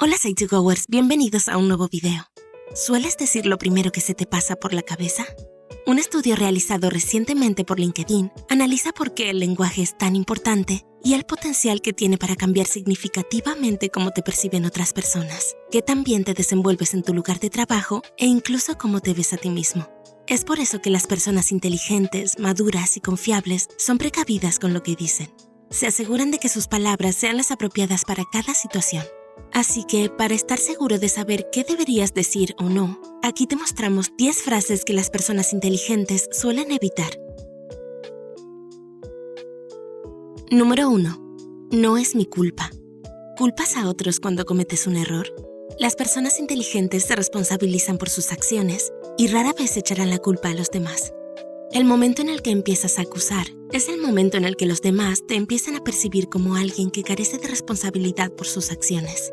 Hola Say2Goers, bienvenidos a un nuevo video. ¿Sueles decir lo primero que se te pasa por la cabeza? Un estudio realizado recientemente por LinkedIn analiza por qué el lenguaje es tan importante y el potencial que tiene para cambiar significativamente cómo te perciben otras personas, qué tan bien te desenvuelves en tu lugar de trabajo e incluso cómo te ves a ti mismo. Es por eso que las personas inteligentes, maduras y confiables son precavidas con lo que dicen. Se aseguran de que sus palabras sean las apropiadas para cada situación. Así que, para estar seguro de saber qué deberías decir o no, aquí te mostramos 10 frases que las personas inteligentes suelen evitar. Número 1. No es mi culpa. ¿Culpas a otros cuando cometes un error? Las personas inteligentes se responsabilizan por sus acciones y rara vez echarán la culpa a los demás. El momento en el que empiezas a acusar es el momento en el que los demás te empiezan a percibir como alguien que carece de responsabilidad por sus acciones.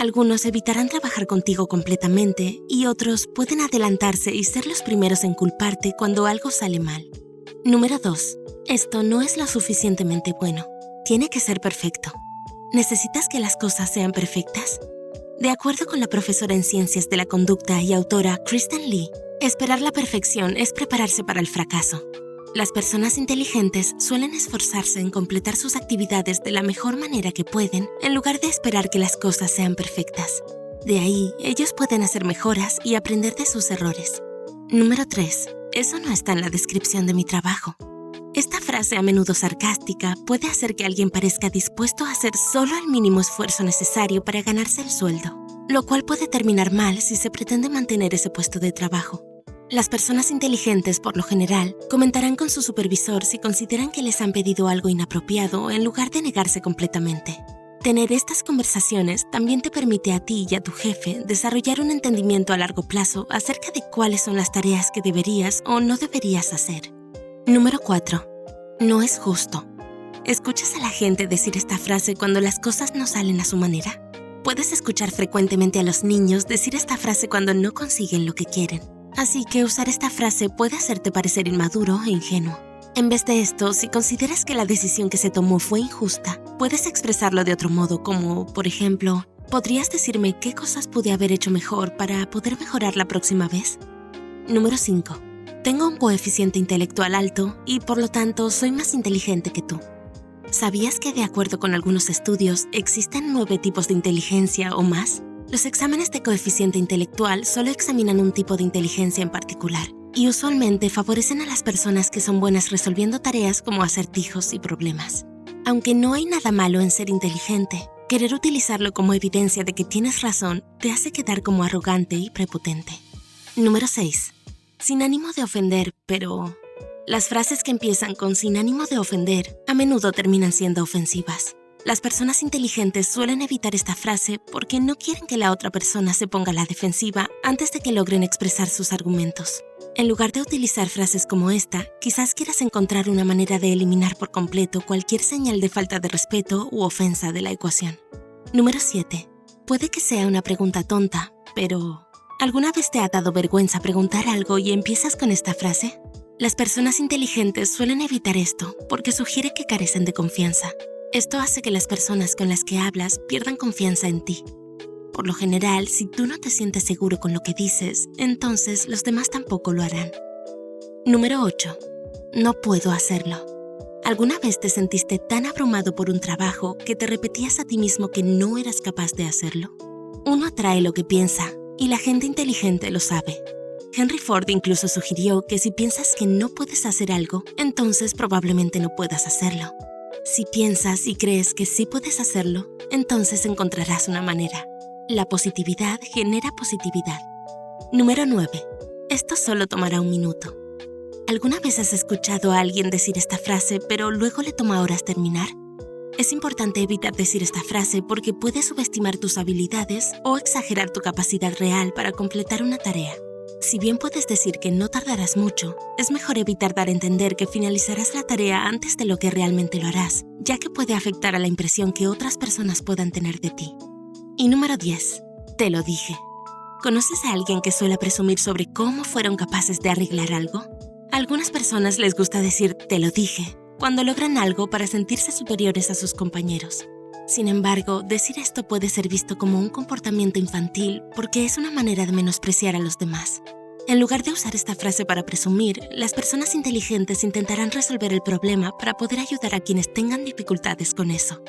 Algunos evitarán trabajar contigo completamente y otros pueden adelantarse y ser los primeros en culparte cuando algo sale mal. Número 2. Esto no es lo suficientemente bueno. Tiene que ser perfecto. ¿Necesitas que las cosas sean perfectas? De acuerdo con la profesora en Ciencias de la Conducta y autora Kristen Lee, esperar la perfección es prepararse para el fracaso. Las personas inteligentes suelen esforzarse en completar sus actividades de la mejor manera que pueden, en lugar de esperar que las cosas sean perfectas. De ahí, ellos pueden hacer mejoras y aprender de sus errores. Número 3. Eso no está en la descripción de mi trabajo. Esta frase, a menudo sarcástica, puede hacer que alguien parezca dispuesto a hacer solo el mínimo esfuerzo necesario para ganarse el sueldo, lo cual puede terminar mal si se pretende mantener ese puesto de trabajo. Las personas inteligentes, por lo general, comentarán con su supervisor si consideran que les han pedido algo inapropiado en lugar de negarse completamente. Tener estas conversaciones también te permite a ti y a tu jefe desarrollar un entendimiento a largo plazo acerca de cuáles son las tareas que deberías o no deberías hacer. Número 4. No es justo. ¿Escuchas a la gente decir esta frase cuando las cosas no salen a su manera? Puedes escuchar frecuentemente a los niños decir esta frase cuando no consiguen lo que quieren. Así que usar esta frase puede hacerte parecer inmaduro e ingenuo. En vez de esto, si consideras que la decisión que se tomó fue injusta, puedes expresarlo de otro modo como, por ejemplo, ¿podrías decirme qué cosas pude haber hecho mejor para poder mejorar la próxima vez? Número 5. Tengo un coeficiente intelectual alto y, por lo tanto, soy más inteligente que tú. ¿Sabías que, de acuerdo con algunos estudios, existen 9 tipos de inteligencia o más? Los exámenes de coeficiente intelectual solo examinan un tipo de inteligencia en particular y usualmente favorecen a las personas que son buenas resolviendo tareas como acertijos y problemas. Aunque no hay nada malo en ser inteligente, querer utilizarlo como evidencia de que tienes razón te hace quedar como arrogante y prepotente. Número 6. Sin ánimo de ofender, pero... Las frases que empiezan con sin ánimo de ofender a menudo terminan siendo ofensivas. Las personas inteligentes suelen evitar esta frase porque no quieren que la otra persona se ponga a la defensiva antes de que logren expresar sus argumentos. En lugar de utilizar frases como esta, quizás quieras encontrar una manera de eliminar por completo cualquier señal de falta de respeto u ofensa de la ecuación. Número 7. Puede que sea una pregunta tonta, pero... ¿alguna vez te ha dado vergüenza preguntar algo y empiezas con esta frase? Las personas inteligentes suelen evitar esto porque sugiere que carecen de confianza. Esto hace que las personas con las que hablas pierdan confianza en ti. Por lo general, si tú no te sientes seguro con lo que dices, entonces los demás tampoco lo harán. Número 8. No puedo hacerlo. ¿Alguna vez te sentiste tan abrumado por un trabajo que te repetías a ti mismo que no eras capaz de hacerlo? Uno atrae lo que piensa, y la gente inteligente lo sabe. Henry Ford incluso sugirió que si piensas que no puedes hacer algo, entonces probablemente no puedas hacerlo. Si piensas y crees que sí puedes hacerlo, entonces encontrarás una manera. La positividad genera positividad. Número 9. Esto solo tomará un minuto. ¿Alguna vez has escuchado a alguien decir esta frase, pero luego le toma horas terminar? Es importante evitar decir esta frase porque puede subestimar tus habilidades o exagerar tu capacidad real para completar una tarea. Si bien puedes decir que no tardarás mucho, es mejor evitar dar a entender que finalizarás la tarea antes de lo que realmente lo harás, ya que puede afectar a la impresión que otras personas puedan tener de ti. Y número 10. Te lo dije. ¿Conoces a alguien que suele presumir sobre cómo fueron capaces de arreglar algo? A algunas personas les gusta decir «te lo dije» cuando logran algo para sentirse superiores a sus compañeros. Sin embargo, decir esto puede ser visto como un comportamiento infantil porque es una manera de menospreciar a los demás. En lugar de usar esta frase para presumir, las personas inteligentes intentarán resolver el problema para poder ayudar a quienes tengan dificultades con eso.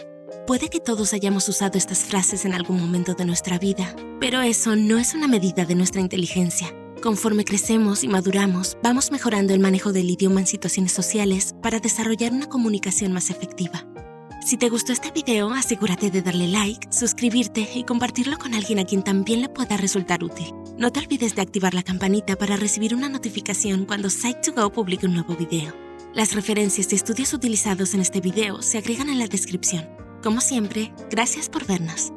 Puede que todos hayamos usado estas frases en algún momento de nuestra vida, pero eso no es una medida de nuestra inteligencia. Conforme crecemos y maduramos, vamos mejorando el manejo del idioma en situaciones sociales para desarrollar una comunicación más efectiva. Si te gustó este video, asegúrate de darle like, suscribirte y compartirlo con alguien a quien también le pueda resultar útil. No te olvides de activar la campanita para recibir una notificación cuando Psych2Go publique un nuevo video. Las referencias y estudios utilizados en este video se agregan en la descripción. Como siempre, gracias por vernos.